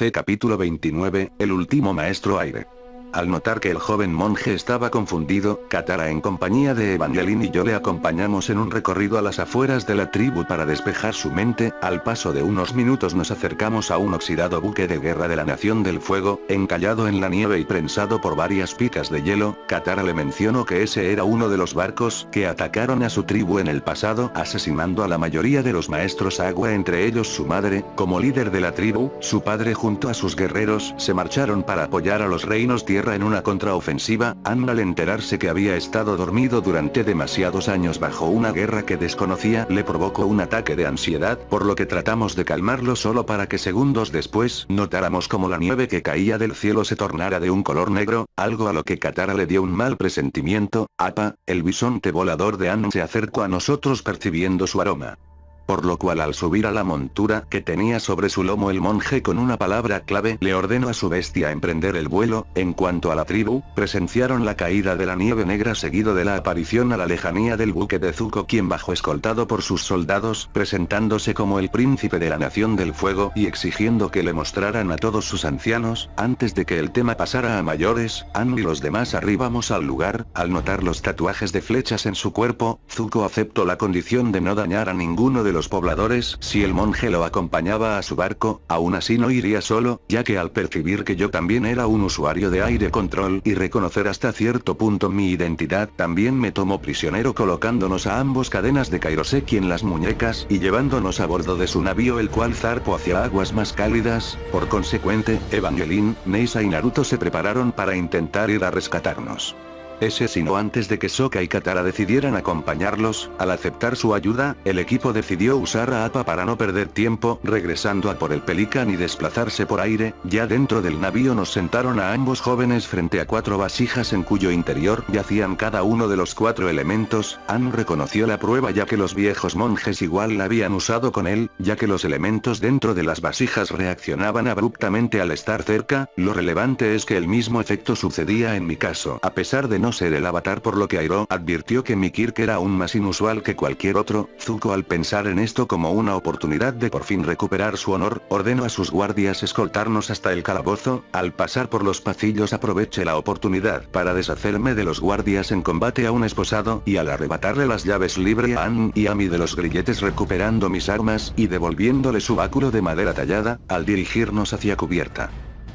C capítulo 29, el último maestro aire. Al notar que el joven monje estaba confundido, Katara en compañía de Evangeline y yo le acompañamos en un recorrido a las afueras de la tribu para despejar su mente. Al paso de unos minutos nos acercamos a un oxidado buque de guerra de la Nación del Fuego, encallado en la nieve y prensado por varias picas de hielo. Katara le mencionó que ese era uno de los barcos que atacaron a su tribu en el pasado, asesinando a la mayoría de los maestros agua, entre ellos su madre. Como líder de la tribu, su padre junto a sus guerreros se marcharon para apoyar a los reinos tierra en una contraofensiva. Aang, al enterarse que había estado dormido durante demasiados años bajo una guerra que desconocía, le provocó un ataque de ansiedad, por lo que tratamos de calmarlo solo para que segundos después notáramos como la nieve que caía del cielo se tornara de un color negro, algo a lo que Katara le dio un mal presentimiento. Appa, el bisonte volador de Aang, se acercó a nosotros percibiendo su aroma. Por lo cual, al subir a la montura que tenía sobre su lomo, el monje con una palabra clave le ordenó a su bestia emprender el vuelo. En cuanto a la tribu, presenciaron la caída de la nieve negra seguido de la aparición a la lejanía del buque de Zuko, quien bajó escoltado por sus soldados, presentándose como el príncipe de la Nación del Fuego y exigiendo que le mostraran a todos sus ancianos. Antes de que el tema pasara a mayores, Aang y los demás arribamos al lugar. Al notar los tatuajes de flechas en su cuerpo, Zuko aceptó la condición de no dañar a ninguno de los pobladores si el monje lo acompañaba a su barco. Aún así no iría solo, ya que al percibir que yo también era un usuario de aire control y reconocer hasta cierto punto mi identidad, también me tomó prisionero, colocándonos a ambos cadenas de kairoseki en las muñecas y llevándonos a bordo de su navío, el cual zarpó hacia aguas más cálidas. Por consecuente, Evangeline, Neisa y Naruto se prepararon para intentar ir a rescatarnos. Sino antes de que Sokka y Katara decidieran acompañarlos. Al aceptar su ayuda, el equipo decidió usar a Appa para no perder tiempo, regresando a por el Pelican y desplazarse por aire. Ya dentro del navío nos sentaron a ambos jóvenes frente a 4 vasijas en cuyo interior yacían cada uno de los 4 elementos. Aang reconoció la prueba, ya que los viejos monjes igual la habían usado con él, ya que los elementos dentro de las vasijas reaccionaban abruptamente al estar cerca. Lo relevante es que el mismo efecto sucedía en mi caso, a pesar de no ser el avatar, por lo que Airo advirtió que mi Kirk era aún más inusual que cualquier otro. Zuko, al pensar en esto como una oportunidad de por fin recuperar su honor, ordenó a sus guardias escoltarnos hasta el calabozo. Al pasar por los pasillos aproveché la oportunidad para deshacerme de los guardias en combate aún esposado, y al arrebatarle las llaves libre a Aang y a mí de los grilletes, recuperando mis armas y devolviéndole su báculo de madera tallada, al dirigirnos hacia cubierta.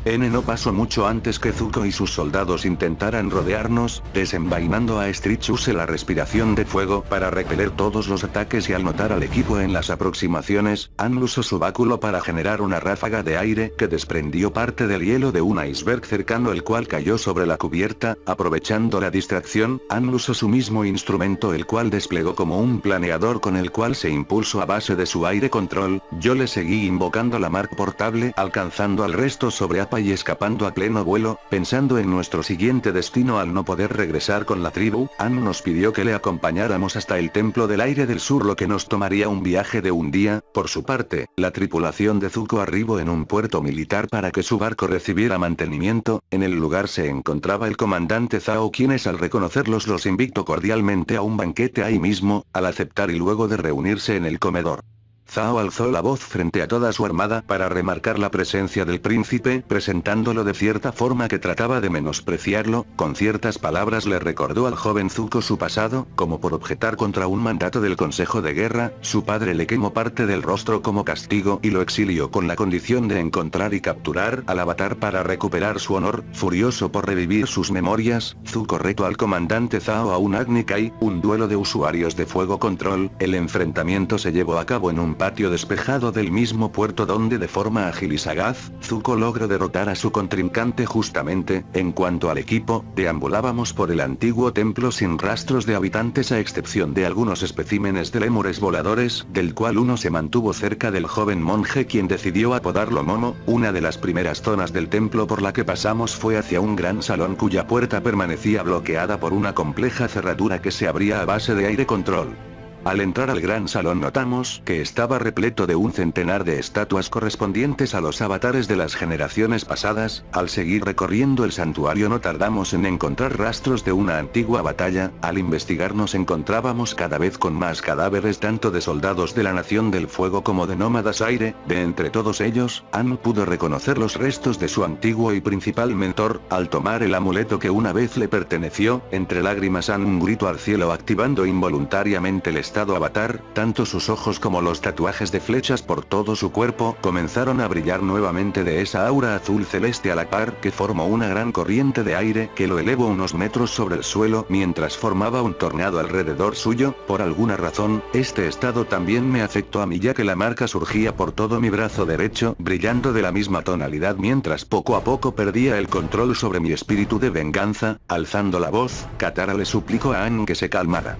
No pasó mucho antes que Zuko y sus soldados intentaran rodearnos. Desenvainando a Stritch, usé la respiración de fuego para repeler todos los ataques, y al notar al equipo en las aproximaciones, Aang usó su báculo para generar una ráfaga de aire que desprendió parte del hielo de un iceberg cercano, el cual cayó sobre la cubierta. Aprovechando la distracción, Aang usó su mismo instrumento, el cual desplegó como un planeador con el cual se impulsó a base de su aire control. Yo le seguí invocando la Mark portable, alcanzando al resto sobre Appa y escapando a pleno vuelo. Pensando en nuestro siguiente destino al no poder regresar con la tribu, Aang nos pidió que le acompañáramos hasta el Templo del Aire del Sur, lo que nos tomaría un viaje de un día. Por su parte, la tripulación de Zuko arribó en un puerto militar para que su barco recibiera mantenimiento. En el lugar se encontraba el comandante Zhao, quienes al reconocerlos los invitó cordialmente a un banquete ahí mismo. Al aceptar y luego de reunirse en el comedor, Zhao alzó la voz frente a toda su armada para remarcar la presencia del príncipe, presentándolo de cierta forma que trataba de menospreciarlo. Con ciertas palabras le recordó al joven Zuko su pasado, como por objetar contra un mandato del Consejo de Guerra. Su padre le quemó parte del rostro como castigo y lo exilió con la condición de encontrar y capturar al avatar para recuperar su honor. Furioso por revivir sus memorias, Zuko retó al comandante Zhao a un Agni Kai, un duelo de usuarios de fuego control. El enfrentamiento se llevó a cabo en un patio despejado del mismo puerto, donde de forma ágil y sagaz, Zuko logró derrotar a su contrincante. Justamente, en cuanto al equipo, deambulábamos por el antiguo templo sin rastros de habitantes, a excepción de algunos especímenes de lémures voladores, del cual uno se mantuvo cerca del joven monje, quien decidió apodarlo Momo. Una de las primeras zonas del templo por la que pasamos fue hacia un gran salón cuya puerta permanecía bloqueada por una compleja cerradura que se abría a base de aire control. Al entrar al gran salón notamos que estaba repleto de un centenar de estatuas correspondientes a los avatares de las generaciones pasadas. Al seguir recorriendo el santuario no tardamos en encontrar rastros de una antigua batalla. Al investigar nos encontrábamos cada vez con más cadáveres tanto de soldados de la Nación del Fuego como de nómadas aire. De entre todos ellos, Ann pudo reconocer los restos de su antiguo y principal mentor. Al tomar el amuleto que una vez le perteneció, entre lágrimas Ann un grito al cielo activando involuntariamente el estado avatar. Tanto sus ojos como los tatuajes de flechas por todo su cuerpo comenzaron a brillar nuevamente de esa aura azul celeste a la par que formó una gran corriente de aire que lo elevó unos metros sobre el suelo mientras formaba un tornado alrededor suyo. Por alguna razón, este estado también me afectó a mí ya que la marca surgía por todo mi brazo derecho brillando de la misma tonalidad mientras poco a poco perdía el control sobre mi espíritu de venganza. Alzando la voz, Katara le suplicó a Ann que se calmara,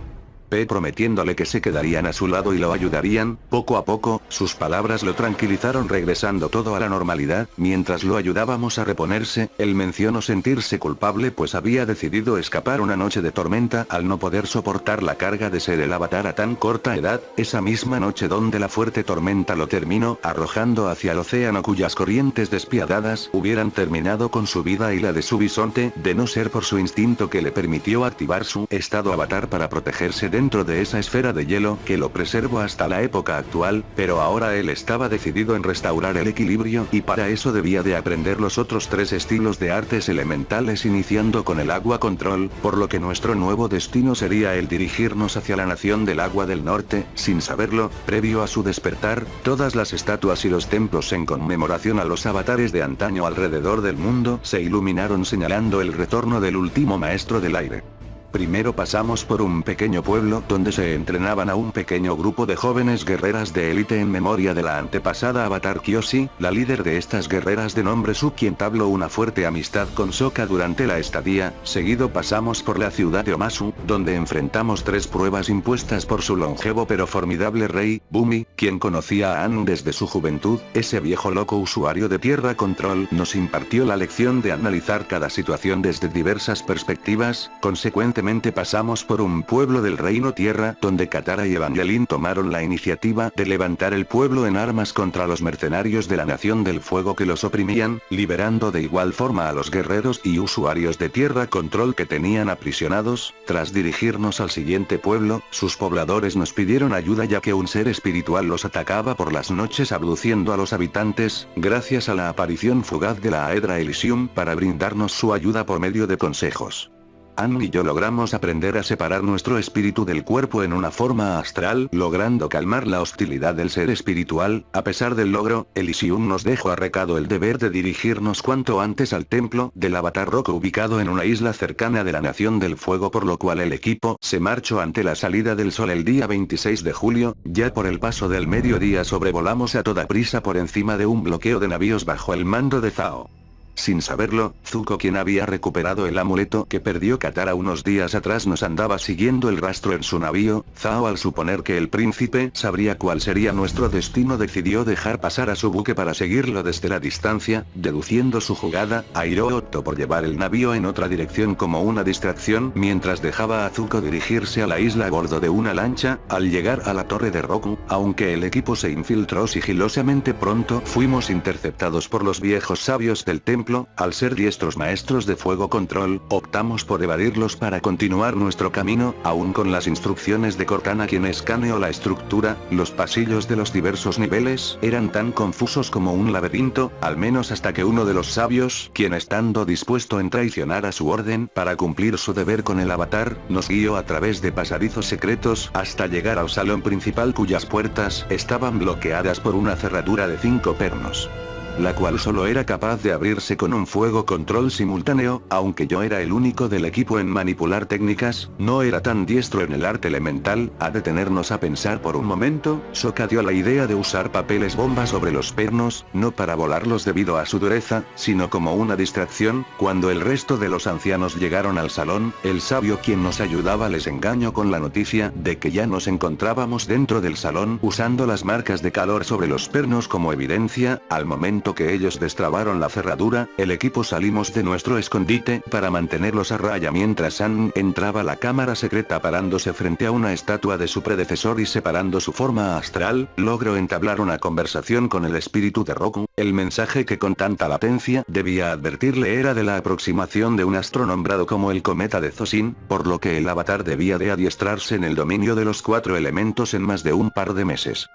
prometiéndole que se quedarían a su lado y lo ayudarían. Poco a poco, sus palabras lo tranquilizaron regresando todo a la normalidad. Mientras lo ayudábamos a reponerse, él mencionó sentirse culpable pues había decidido escapar una noche de tormenta al no poder soportar la carga de ser el avatar a tan corta edad, esa misma noche donde la fuerte tormenta lo terminó arrojando hacia el océano cuyas corrientes despiadadas hubieran terminado con su vida y la de su bisonte, de no ser por su instinto que le permitió activar su estado avatar para protegerse dentro de esa esfera de hielo que lo preservó hasta la época actual. Pero ahora él estaba decidido en restaurar el equilibrio y para eso debía de aprender los otros 3 estilos de artes elementales iniciando con el agua control, por lo que nuestro nuevo destino sería el dirigirnos hacia la nación del agua del norte. Sin saberlo, previo a su despertar, todas las estatuas y los templos en conmemoración a los avatares de antaño alrededor del mundo se iluminaron señalando el retorno del último maestro del aire. Primero pasamos por un pequeño pueblo donde se entrenaban a un pequeño grupo de jóvenes guerreras de élite en memoria de la antepasada avatar Kyoshi, la líder de estas guerreras de nombre Su, quien entabló una fuerte amistad con Sokka durante la estadía. Seguido pasamos por la ciudad de Omasu, donde enfrentamos 3 pruebas impuestas por su longevo pero formidable rey, Bumi, quien conocía a Ann desde su juventud. Ese viejo loco usuario de Tierra Control nos impartió la lección de analizar cada situación desde diversas perspectivas. Consecuentemente pasamos por un pueblo del Reino Tierra, donde Katara y Evangeline tomaron la iniciativa de levantar el pueblo en armas contra los mercenarios de la Nación del Fuego que los oprimían, liberando de igual forma a los guerreros y usuarios de Tierra Control que tenían aprisionados. Tras dirigirnos al siguiente pueblo, sus pobladores nos pidieron ayuda ya que un ser espiritual los atacaba por las noches abduciendo a los habitantes. Gracias a la aparición fugaz de la Aedra Elysium para brindarnos su ayuda por medio de consejos, Ann y yo logramos aprender a separar nuestro espíritu del cuerpo en una forma astral, logrando calmar la hostilidad del ser espiritual. A pesar del logro, Elysium nos dejó a recado el deber de dirigirnos cuanto antes al templo del Avatar Rock ubicado en una isla cercana de la Nación del Fuego, por lo cual el equipo se marchó ante la salida del sol el día 26 de julio, ya por el paso del mediodía sobrevolamos a toda prisa por encima de un bloqueo de navíos bajo el mando de Zhao. Sin saberlo, Zuko, quien había recuperado el amuleto que perdió Katara unos días atrás, nos andaba siguiendo el rastro en su navío. Zhao, al suponer que el príncipe sabría cuál sería nuestro destino, decidió dejar pasar a su buque para seguirlo desde la distancia. Deduciendo su jugada, Airo optó por llevar el navío en otra dirección como una distracción, mientras dejaba a Zuko dirigirse a la isla a bordo de una lancha. Al llegar a la torre de Roku, aunque el equipo se infiltró sigilosamente, pronto fuimos interceptados por los viejos sabios del templo. Al ser diestros maestros de fuego control, optamos por evadirlos para continuar nuestro camino, aún con las instrucciones de Cortana, quien escaneó la estructura. Los pasillos de los diversos niveles eran tan confusos como un laberinto, al menos hasta que uno de los sabios, quien estando dispuesto en traicionar a su orden para cumplir su deber con el avatar, nos guió a través de pasadizos secretos hasta llegar al salón principal, cuyas puertas estaban bloqueadas por una cerradura de 5 pernos, la cual solo era capaz de abrirse con un fuego control simultáneo. Aunque yo era el único del equipo en manipular técnicas, no era tan diestro en el arte elemental. A detenernos a pensar por un momento, Sokka dio la idea de usar papeles bomba sobre los pernos, no para volarlos debido a su dureza, sino como una distracción. Cuando el resto de los ancianos llegaron al salón, el sabio quien nos ayudaba les engañó con la noticia de que ya nos encontrábamos dentro del salón, usando las marcas de calor sobre los pernos como evidencia. Al momento momento que ellos destrabaron la cerradura, el equipo salimos de nuestro escondite para mantenerlos a raya mientras Ann entraba a la cámara secreta parándose frente a una estatua de su predecesor y separando su forma astral, logró entablar una conversación con el espíritu de Roku. El mensaje que con tanta latencia debía advertirle era de la aproximación de un astro nombrado como el cometa de Zosin, por lo que el avatar debía de adiestrarse en el dominio de los 4 elementos en más de un par de meses.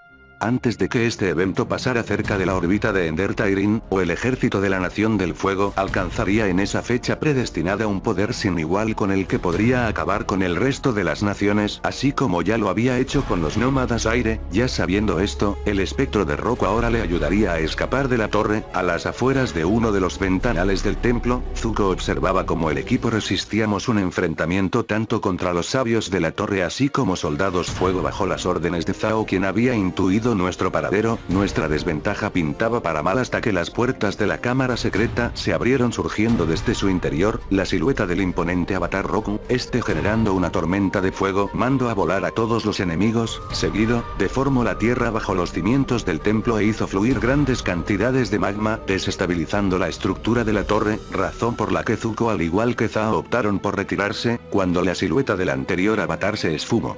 Antes de que este evento pasara cerca de la órbita de Ender Tairin, o el ejército de la Nación del Fuego alcanzaría en esa fecha predestinada un poder sin igual con el que podría acabar con el resto de las naciones, así como ya lo había hecho con los nómadas aire. Ya sabiendo esto, el espectro de Roku ahora le ayudaría a escapar de la torre. A las afueras de uno de los ventanales del templo, Zuko observaba cómo el equipo resistíamos un enfrentamiento tanto contra los sabios de la torre así como soldados fuego bajo las órdenes de Zhao, quien había intuido nuestro paradero. Nuestra desventaja pintaba para mal hasta que las puertas de la cámara secreta se abrieron surgiendo desde su interior la silueta del imponente avatar Roku, generando una tormenta de fuego, mandó a volar a todos los enemigos. Seguido, deformó la tierra bajo los cimientos del templo e hizo fluir grandes cantidades de magma, desestabilizando la estructura de la torre, razón por la que Zuko al igual que Zhao optaron por retirarse, cuando la silueta del anterior avatar se esfumó.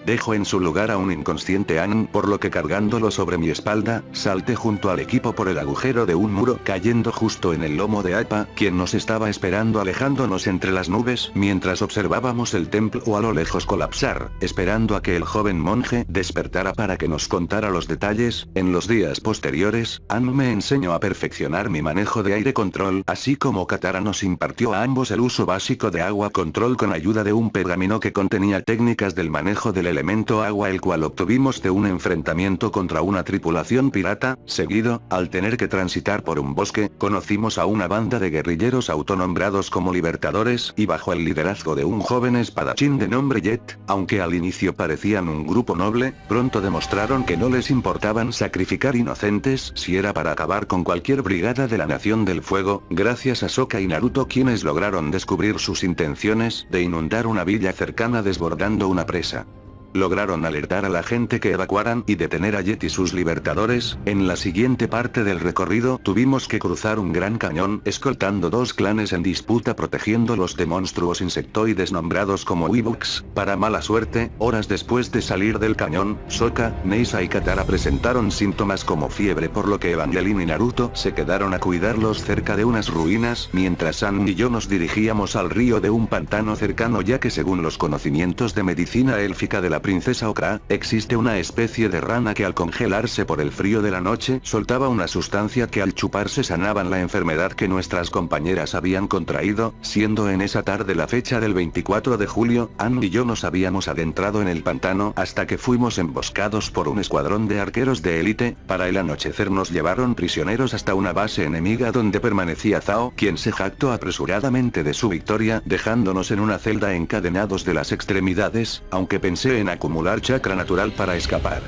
Dejo en su lugar a un inconsciente Aang, por lo que cargándolo sobre mi espalda, salté junto al equipo por el agujero de un muro, cayendo justo en el lomo de Appa, quien nos estaba esperando alejándonos entre las nubes, mientras observábamos el templo a lo lejos colapsar, esperando a que el joven monje despertara para que nos contara los detalles. En los días posteriores, Aang me enseñó a perfeccionar mi manejo de aire control, así como Katara nos impartió a ambos el uso básico de agua control con ayuda de un pergamino que contenía técnicas del manejo del elemento agua, el cual obtuvimos de un enfrentamiento contra una tripulación pirata. Seguido, al tener que transitar por un bosque, conocimos a una banda de guerrilleros autonombrados como libertadores y bajo el liderazgo de un joven espadachín de nombre Jet. Aunque al inicio parecían un grupo noble, pronto demostraron que no les importaban sacrificar inocentes si era para acabar con cualquier brigada de la Nación del Fuego, gracias a Sokka y Naruto, quienes lograron descubrir sus intenciones de inundar una villa cercana desbordando una presa. Lograron alertar a la gente que evacuaran y detener a Jet y sus libertadores. En la siguiente parte del recorrido tuvimos que cruzar un gran cañón, escoltando 2 clanes en disputa protegiéndolos de monstruos insectoides nombrados como Weebuks. Para mala suerte, horas después de salir del cañón, Sokka, Neisa y Katara presentaron síntomas como fiebre, por lo que Evangeline y Naruto se quedaron a cuidarlos cerca de unas ruinas, mientras Aang y yo nos dirigíamos al río de un pantano cercano, ya que según los conocimientos de medicina élfica de la princesa Okra, existe una especie de rana que al congelarse por el frío de la noche soltaba una sustancia que al chuparse sanaban la enfermedad que nuestras compañeras habían contraído, siendo en esa tarde la fecha del 24 de julio, Aang y yo nos habíamos adentrado en el pantano hasta que fuimos emboscados por un escuadrón de arqueros de élite. Para el anochecer nos llevaron prisioneros hasta una base enemiga donde permanecía Zhao, quien se jactó apresuradamente de su victoria, dejándonos en una celda encadenados de las extremidades, aunque pensé en acumular chakra natural para escapar.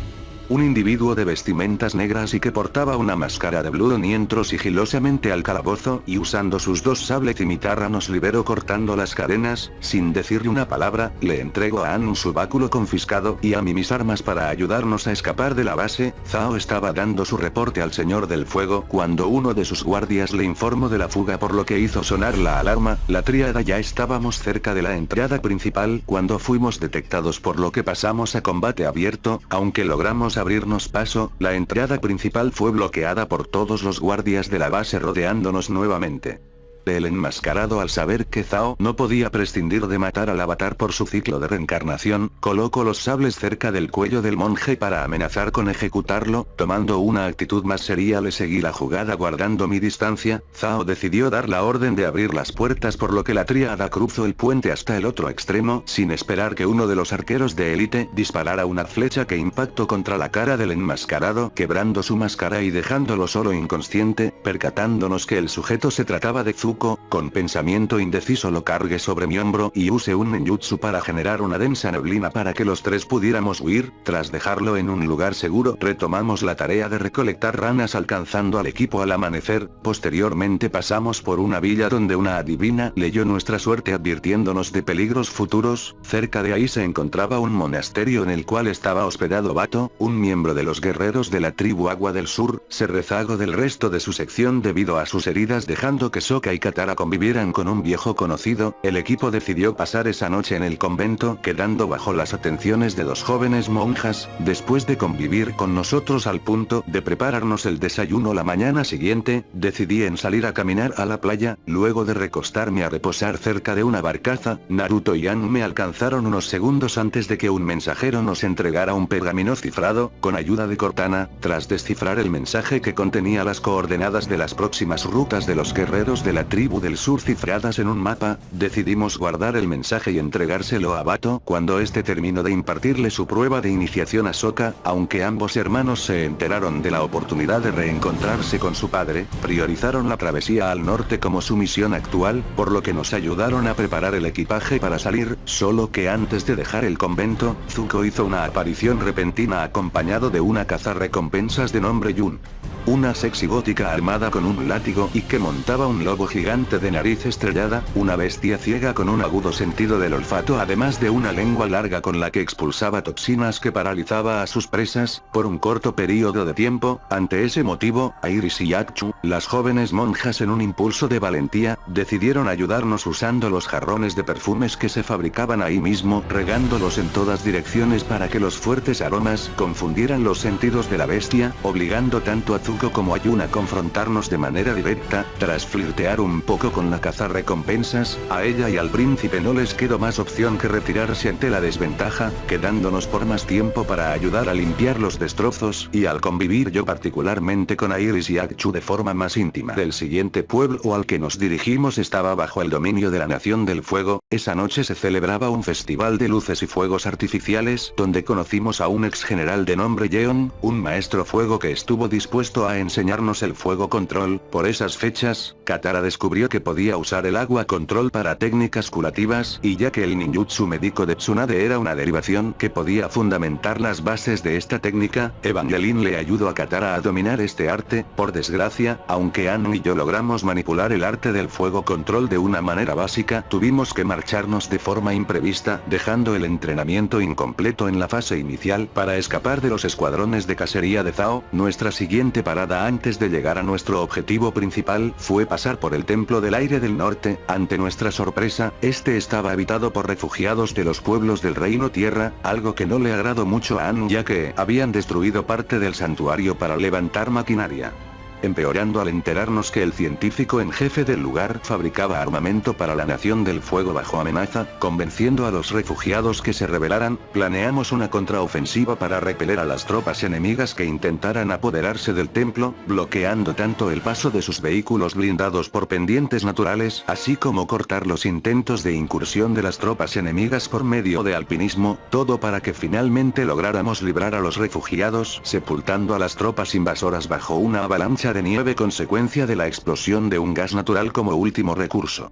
Un individuo de vestimentas negras y que portaba una máscara de Blood Oni entró sigilosamente al calabozo y usando sus 2 sables cimitarra nos liberó cortando las cadenas. Sin decirle una palabra, le entregó a Aang su báculo confiscado y a mí mis armas para ayudarnos a escapar de la base. Zhao estaba dando su reporte al Señor del Fuego cuando uno de sus guardias le informó de la fuga, por lo que hizo sonar la alarma. La tríada ya estábamos cerca de la entrada principal cuando fuimos detectados, por lo que pasamos a combate abierto. Aunque logramos abrirnos paso, la entrada principal fue bloqueada por todos los guardias de la base rodeándonos nuevamente. El enmascarado, al saber que Zhao no podía prescindir de matar al avatar por su ciclo de reencarnación, colocó los sables cerca del cuello del monje para amenazar con ejecutarlo. Tomando una actitud más seria le seguí la jugada guardando mi distancia. Zhao decidió dar la orden de abrir las puertas, por lo que la tríada cruzó el puente hasta el otro extremo, sin esperar que uno de los arqueros de élite disparara una flecha que impactó contra la cara del enmascarado, quebrando su máscara y dejándolo solo inconsciente. Percatándonos que el sujeto se trataba de Zuko, Zuko, con pensamiento indeciso lo cargué sobre mi hombro y usé un ninjutsu para generar una densa neblina para que los tres pudiéramos huir. Tras dejarlo en un lugar seguro, retomamos la tarea de recolectar ranas alcanzando al equipo al amanecer. Posteriormente pasamos por una villa donde una adivina leyó nuestra suerte advirtiéndonos de peligros futuros. Cerca de ahí se encontraba un monasterio en el cual estaba hospedado Bato, un miembro de los guerreros de la tribu Agua del Sur. Se rezagó del resto de su sección debido a sus heridas, dejando que Sokka y Katara convivieran con un viejo conocido. El equipo decidió pasar esa noche en el convento, quedando bajo las atenciones de dos jóvenes monjas. Después de convivir con nosotros al punto de prepararnos el desayuno la mañana siguiente, decidí en salir a caminar a la playa. Luego de recostarme a reposar cerca de una barcaza, Naruto y Aang me alcanzaron unos segundos antes de que un mensajero nos entregara un pergamino cifrado. Con ayuda de Cortana, tras descifrar el mensaje que contenía las coordenadas de las próximas rutas de los guerreros de la tribu del sur cifradas en un mapa, decidimos guardar el mensaje y entregárselo a Bato. Cuando este terminó de impartirle su prueba de iniciación a Sokka, aunque ambos hermanos se enteraron de la oportunidad de reencontrarse con su padre, priorizaron la travesía al norte como su misión actual, por lo que nos ayudaron a preparar el equipaje para salir. Solo que antes de dejar el convento, Zuko hizo una aparición repentina acompañado de una cazarrecompensas de nombre Yun. Una sexy gótica armada con un látigo y que montaba un lobo gigante de nariz estrellada, una bestia ciega con un agudo sentido del olfato, además de una lengua larga con la que expulsaba toxinas que paralizaba a sus presas por un corto periodo de tiempo. Ante ese motivo, Iris y Akchu, las jóvenes monjas en un impulso de valentía, decidieron ayudarnos usando los jarrones de perfumes que se fabricaban ahí mismo, regándolos en todas direcciones para que los fuertes aromas confundieran los sentidos de la bestia, obligando tanto a Zuko como a Yun a confrontarnos de manera directa. Tras flirtear un poco con la cazarrecompensas, a ella y al príncipe no les quedó más opción que retirarse ante la desventaja, quedándonos por más tiempo para ayudar a limpiar los destrozos. Y al convivir yo particularmente con Iris y Akchu de forma más íntima. El siguiente pueblo al que nos dirigimos estaba bajo el dominio de la Nación del Fuego. Esa noche se celebraba un festival de luces y fuegos artificiales, donde conocimos a un ex general de nombre Yeon, un maestro fuego que estuvo dispuesto a enseñarnos el fuego control. Por esas fechas, Katara descubrió que podía usar el agua control para técnicas curativas, y ya que el ninjutsu médico de Tsunade era una derivación que podía fundamentar las bases de esta técnica, Evangeline le ayudó a Katara a dominar este arte. Por desgracia, aunque Aang y yo logramos manipular el arte del fuego control de una manera básica, tuvimos que marcharnos de forma imprevista, dejando el entrenamiento incompleto en la fase inicial para escapar de los escuadrones de cacería de Zhao. Nuestra siguiente parada antes de llegar a nuestro objetivo principal fue pasar por el Templo del Aire del Norte. Ante nuestra sorpresa, este estaba habitado por refugiados de los pueblos del Reino Tierra, algo que no le agradó mucho a Aang ya que habían destruido parte del santuario para levantar maquinaria, empeorando al enterarnos que el científico en jefe del lugar fabricaba armamento para la Nación del Fuego bajo amenaza. Convenciendo a los refugiados que se rebelaran, planeamos una contraofensiva para repeler a las tropas enemigas que intentaran apoderarse del templo, bloqueando tanto el paso de sus vehículos blindados por pendientes naturales, así como cortar los intentos de incursión de las tropas enemigas por medio de alpinismo, todo para que finalmente lográramos librar a los refugiados, sepultando a las tropas invasoras bajo una avalancha de nieve consecuencia de la explosión de un gas natural como último recurso.